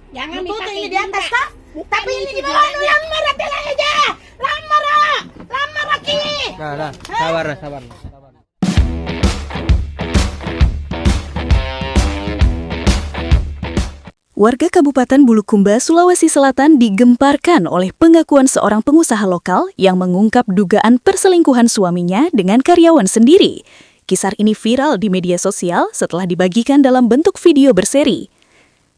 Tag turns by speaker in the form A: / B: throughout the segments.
A: Jangan
B: Betul
A: dipakai
B: ini di atas
A: tinta.
B: kak. Tapi ini di bawah nu lamar telah aja. Lamar lagi.
C: Nah, sabar.
D: Warga Kabupaten Bulukumba, Sulawesi Selatan digemparkan oleh pengakuan seorang pengusaha lokal yang mengungkap dugaan perselingkuhan suaminya dengan karyawan sendiri. Kisah ini viral di media sosial setelah dibagikan dalam bentuk video berseri.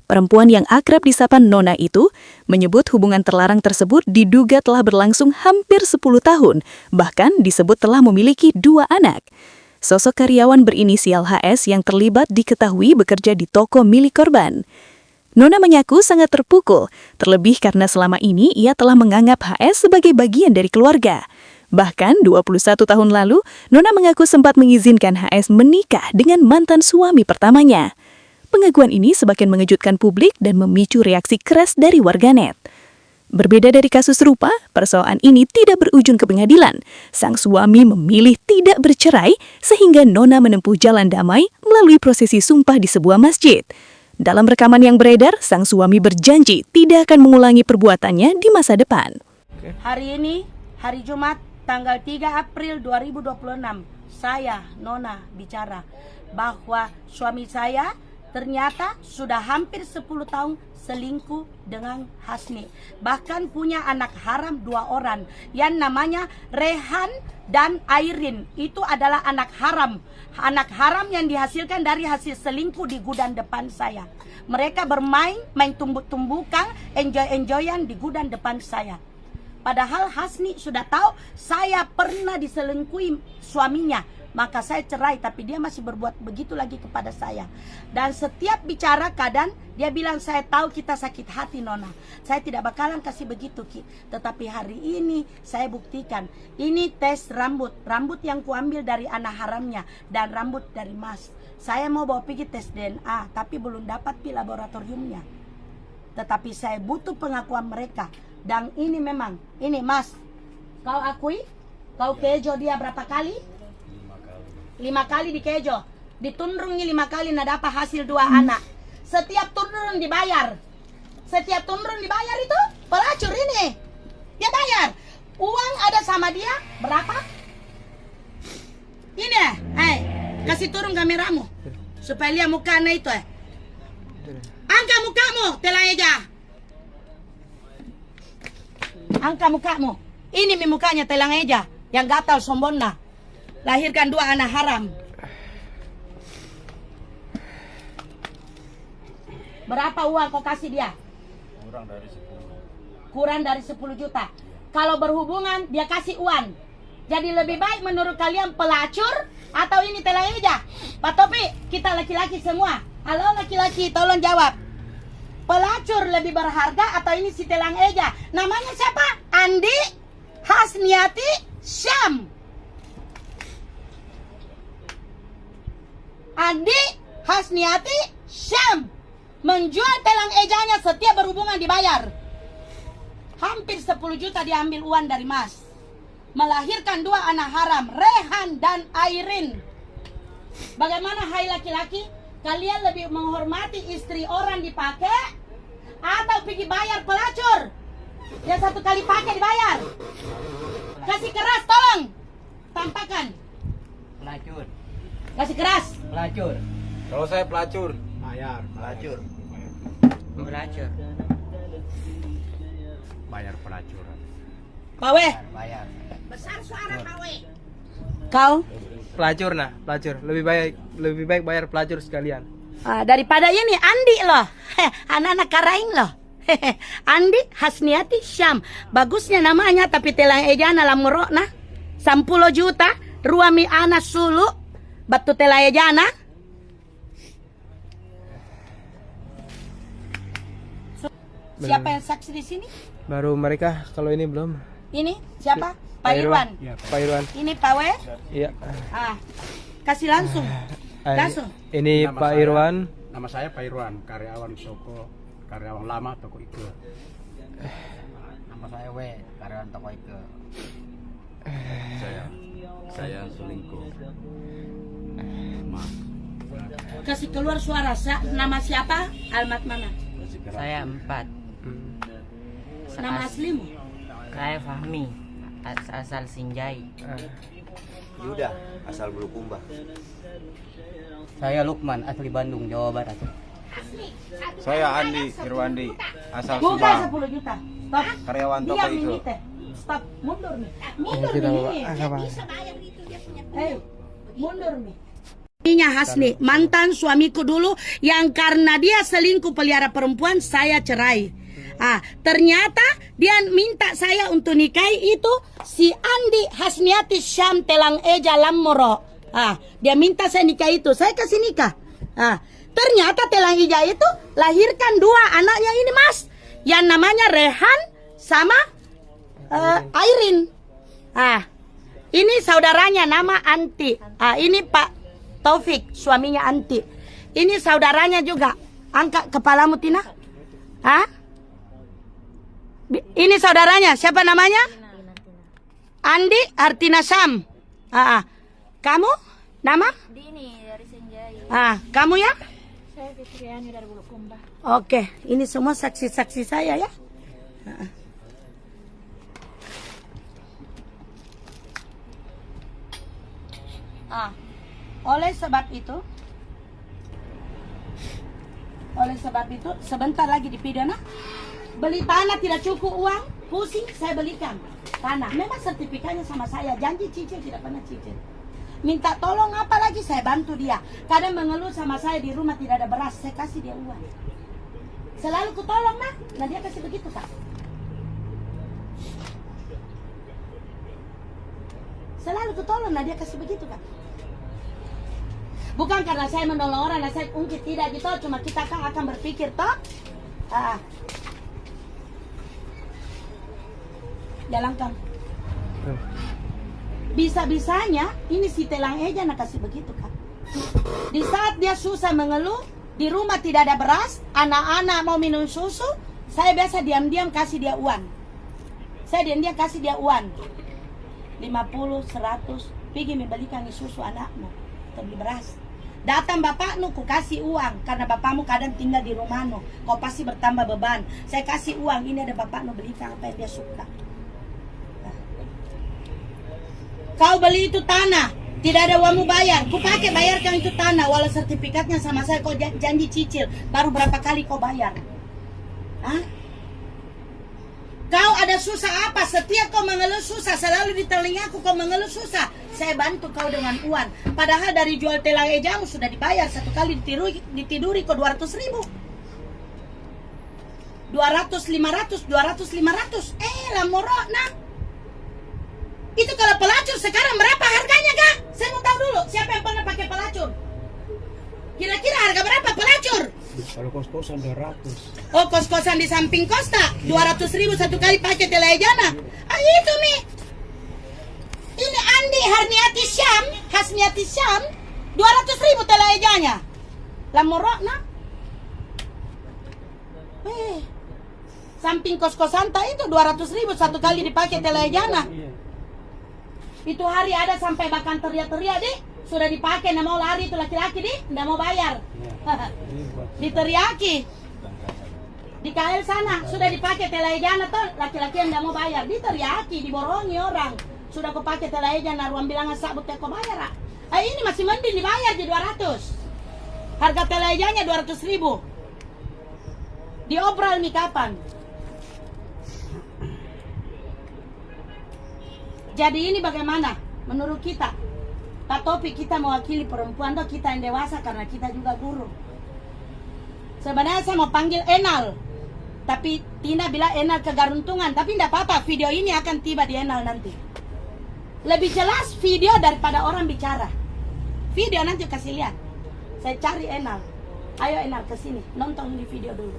D: Perempuan yang akrab disapa Nona itu menyebut hubungan terlarang tersebut diduga telah berlangsung hampir 10 tahun, bahkan disebut telah memiliki 2 anak. Sosok karyawan berinisial HS yang terlibat diketahui bekerja di toko milik korban. Nona mengaku sangat terpukul, terlebih karena selama ini ia telah menganggap HS sebagai bagian dari keluarga. Bahkan 21 tahun lalu, Nona mengaku sempat mengizinkan HS menikah dengan mantan suami pertamanya. Pengakuan ini semakin mengejutkan publik dan memicu reaksi keras dari warganet. Berbeda dari kasus serupa, persoalan ini tidak berujung ke pengadilan. Sang suami memilih tidak bercerai sehingga Nona menempuh jalan damai melalui prosesi sumpah di sebuah masjid. Dalam rekaman yang beredar, sang suami berjanji tidak akan mengulangi perbuatannya di masa depan.
B: Hari ini, hari Jumat, tanggal 3 April 2026, saya, Nona, bicara bahwa suami saya ternyata sudah hampir 10 tahun selingkuh dengan Hasni. Bahkan punya anak haram 2 orang yang namanya Rehan dan Airin. Itu adalah anak haram. Anak haram yang dihasilkan dari hasil selingkuh di gudang depan saya. Mereka bermain tumbuk-tumbukan, enjoy-enjoyan di gudang depan saya. Padahal Hasni sudah tahu saya pernah diselingkuhi suaminya. Maka saya cerai, tapi dia masih berbuat begitu lagi kepada saya. Dan setiap bicara kadang dia bilang, saya tahu kita sakit hati Nona, saya tidak bakalan kasih begitu Ki. Tetapi hari ini saya buktikan. Ini tes rambut yang kuambil dari anak haramnya dan rambut dari Mas. Saya mau bawa pergi tes DNA, tapi belum dapat di laboratoriumnya. Tetapi saya butuh pengakuan mereka. Dan ini memang, ini Mas, kau akui, kau kejo dia berapa kali? 5 kali dikejo, ditundrungi 5 kali, nah dapat hasil 2 anak. Setiap turun dibayar. Setiap turun dibayar itu pelacur ini. Dia bayar. Uang ada sama dia berapa? Ini kasih turun kameramu supaya lihat mukanya itu Angka mukamu, telah aja. Angka mukamu. Ini mukanya telang aja yang gatal sombongna. Lahirkan 2 anak haram. Berapa uang kau kasih dia? Kurang dari 10 juta. Kalau berhubungan dia kasih uang. Jadi lebih baik menurut kalian pelacur atau ini telah eja? Pak Topi, kita laki-laki semua. Halo laki-laki, tolong jawab. Pelacur lebih berharga atau ini si telang eja? Namanya siapa? Andi Hasniati Syam. Andi Hasniati Syam menjual telang ejanya, setiap berhubungan dibayar. Hampir 10 juta diambil uang dari Mas. Melahirkan 2 anak haram, Rehan dan Airin. Bagaimana hai laki-laki? Kalian lebih menghormati istri orang dipakai atau pergi bayar pelacur? Yang 1 kali pakai dibayar. Kasih keras tolong. Tampakkan.
C: Pelacur.
B: Kasih keras.
C: Pelacur.
E: Kalau saya pelacur,
C: Bayar. Pelacur. Pelacur.
E: bayar pelacuran.
B: Pawe.
C: Bayar.
B: Besar suara Pawe. Kau?
C: Pelacur pelacur. Lebih baik bayar pelacur sekalian.
B: Daripada ini Andi loh. Anak-anak karaing loh. Andi Hasniati Syam. Bagusnya namanya tapi telang ejana lamurokna. 10 juta. Ruami anak sulu. Batu telang ejana. Siapa yang saksi di sini?
C: Baru mereka, kalau ini belum.
B: Ini siapa? Pak Irwan.
E: Ya,
C: Pak Irwan.
B: Ini Pak We.
C: Iya.
B: Kasih langsung. Langsung.
C: Ini
E: Nama
C: Pak
E: saya-
C: Irwan.
E: Nama saya Pak Irwan, karyawan lama toko Ike.
F: Nama saya W, karyawan toko Ike.
E: Saya selingkuh.
B: Kasih keluar suara. Nama siapa? Alamat mana?
E: segera.
F: Saya 4.
B: Nama aslimu?
F: Saya Fahmi, asal Sinjai.
A: Yuda, asal Bulukumba.
F: Saya Lukman, asli Bandung, Jawa Barat.
A: Saya Andi Irwandi, asal
B: Bukan
A: Subang.
B: 10 juta. Stop.
A: Karyawan toko
B: Diam
A: itu.
B: ini teh. Stop. Mundur nih. Mundur
C: Tidak,
B: nih.
C: Bapak. Apa?
B: Hei, mundur nih. Ini Hasni, mantan suamiku dulu yang karena dia selingkuh pelihara perempuan, saya cerai. Ternyata dia minta saya untuk nikahi itu si Andi Hasniati Syam Telang Eja Lamoro. Dia minta saya nikahi itu, saya kasih nikah. Ternyata Telang Eja itu lahirkan 2 anaknya ini mas, yang namanya Rehan sama Airin. Ini saudaranya nama Anti. Ini Pak Taufik, suaminya Anti. Ini saudaranya juga. Angkat kepalamu Tina. Ini saudaranya, siapa namanya? Andi Artina Sam. Kamu? Nama?
G: Dini dari Senjai.
B: Kamu ya?
G: Saya Fitriani dari Bulukumba.
B: Oke, ini semua saksi-saksi saya ya. Oleh sebab itu sebentar lagi dipidana. Beli tanah tidak cukup uang, pusing saya belikan tanah. Memang sertifikatnya sama saya, janji cicil tidak pernah cicil. Minta tolong apa lagi saya bantu dia. Kadang mengeluh sama saya di rumah tidak ada beras, saya kasih dia uang. Selalu ku tolong nah dia kasih begitu Kak. Selalu ku tolong nah dia kasih begitu Kak. Bukan karena saya menolong orang, saya ungkit tidak gitu, cuma kita kan akan berpikir toh. Jalankan. Bisa-bisanya ini si Telang Eja nak kasih begitu kan. Di saat dia susah mengeluh, di rumah tidak ada beras, anak-anak mau minum susu, saya biasa diam-diam kasih dia uang. Saya diam-diam kasih dia uang. 50, 100, pergi membelikan susu anakmu, atau beli beras. Datang bapakmu, ku kasih uang karena bapakmu kadang tinggal di rumahmu, kau pasti bertambah beban. Saya kasih uang, ini ada bapakmu belikan apa yang dia suka. Kau beli itu tanah, tidak ada uangmu bayar, ku pakai bayarkan itu tanah, walau sertifikatnya sama saya, kau janji cicil, baru berapa kali kau bayar? Kau ada susah apa? Setiap kau mengeluh susah, selalu di telingaku kau mengeluh susah, saya bantu kau dengan uang. Padahal dari jual Telang Ejamu sudah dibayar, 1 kali ditiduri kau 200.000. 200, 500, 200, 500. Lamoro nah. Itu kalau pelacur sekarang berapa harganya Kak? Saya mau tahu dulu, siapa yang pernah pakai pelacur? Kira-kira harga berapa pelacur?
E: Kalau kos-kosan 200.
B: Oh, kos-kosan di samping Costa 200.000 1 kali pakai Telajana. Itu nih. Ini Andi Hasniati Syam 200.000 Telajanya. Lamorokna. Samping kos-kosan tak itu 200.000 1 kali dipakai Telajana. Itu hari ada sampai bahkan teriak-teriak deh, sudah dipakai, nggak mau lari itu laki-laki deh, nggak mau bayar. Diteriaki di KL sana sudah dipakai Telajana tuh, laki-laki yang nggak mau bayar, diteriaki, diborongi orang. Sudah kau pakai Telajana, ruang bilang sabut kau bayar. Ini masih mending dibayar di 200. Harga Telajanya 200.000. Diobral nih kapan? Jadi ini bagaimana menurut kita? Pak Topik, kita mewakili perempuan atau kita yang dewasa karena kita juga guru. Sebenarnya saya mau panggil Enal, tapi Tina bilang Enal kegaruntungan. Tapi tidak apa-apa, video ini akan tiba di Enal nanti. Lebih jelas video daripada orang bicara. Video nanti kasih lihat. Saya cari Enal. Ayo Enal ke sini, nonton di video dulu.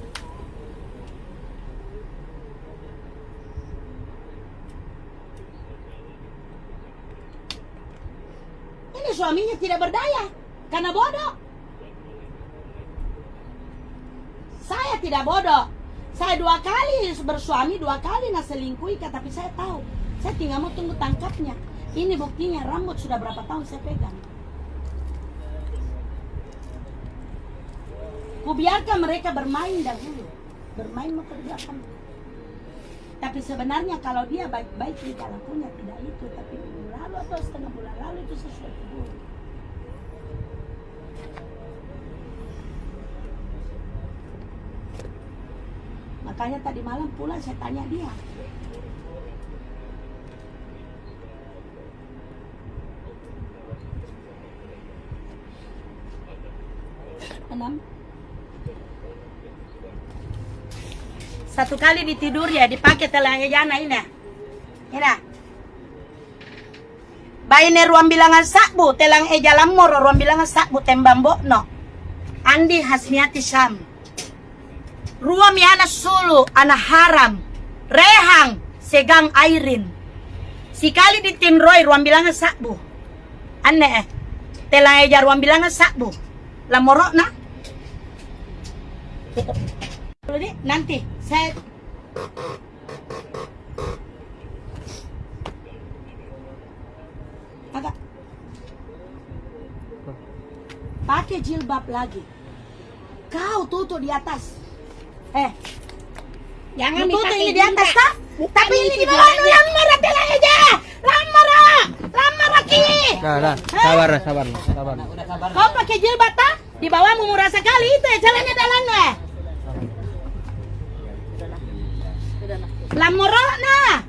B: Ini suaminya tidak berdaya karena bodoh. Saya tidak bodoh. Saya 2 kali bersuami, 2 kali selingkuhi, tapi saya tahu. Saya tinggal mau tunggu tangkapnya. Ini buktinya, rambut sudah berapa tahun saya pegang. Kubiarkan mereka bermain dahulu. bermain mau ke belakang. Tapi sebenarnya kalau dia baik-baik kita lakunya tidak itu, tapi minggu lalu atau setengah bulan lalu itu sesuatu buruk. Makanya tadi malam pulang saya tanya dia. Satu kali ditidur ya dipakai telang ejana ini. Ini. Baine ruang bilangan sakbu telang eja lamor ruang bilangan sakbu tembambo no. Andi Hasmiati Syam. Ruang miana sulu ana haram. Rehang segang airin. Sikali ditinroi ruang bilangan sakbu. Anne telang eja ruang bilangan sakbu. Lamoro na. Jadi nanti saya agak pakai jilbab lagi. Kau tutup di atas.
G: Jangan
B: tutup
G: dipakai
B: ini di atas
G: juga.
B: tak? Tapi ini di bawah lamar telah aja. Lamar lagi.
C: Nah, sabar.
B: Kau pakai jilbab tak? Di bawah murah sekali itu ya jalannya dalamnya. Lamorona.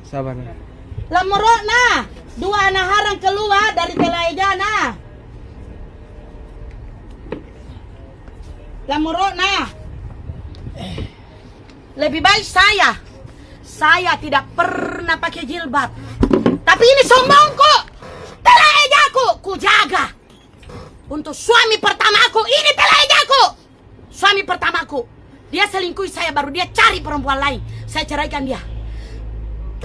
C: Sabar.
B: Lamorona. Dua anak harang keluar dari Telaijana. Lamorona. Lebih baik saya tidak pernah pakai jilbab. Tapi ini sombongku. Telaijaku ku jaga. Untuk suami pertamaku, ini telaijaku. Suami pertamaku. Dia selingkuhi saya, baru dia cari perempuan lain. Saya ceraikan dia.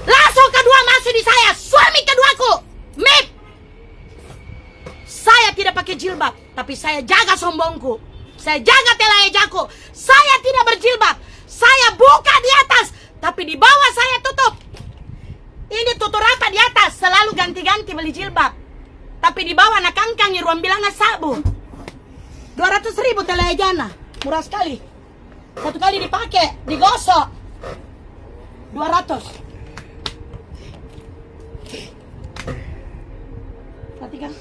B: Langsung kedua masih di saya. Suami keduaku. Mip. Saya tidak pakai jilbab. Tapi saya jaga sombongku. Saya jaga telaejaku. Saya tidak berjilbab. Saya buka di atas. Tapi di bawah saya tutup. Ini tutup rata di atas. Selalu ganti-ganti beli jilbab. Tapi di bawah nak kangkangi ruang bilangan sabu. 200.000 telaejana. Murah sekali. Satu kali dipakai, digosok 200. Perhatikan.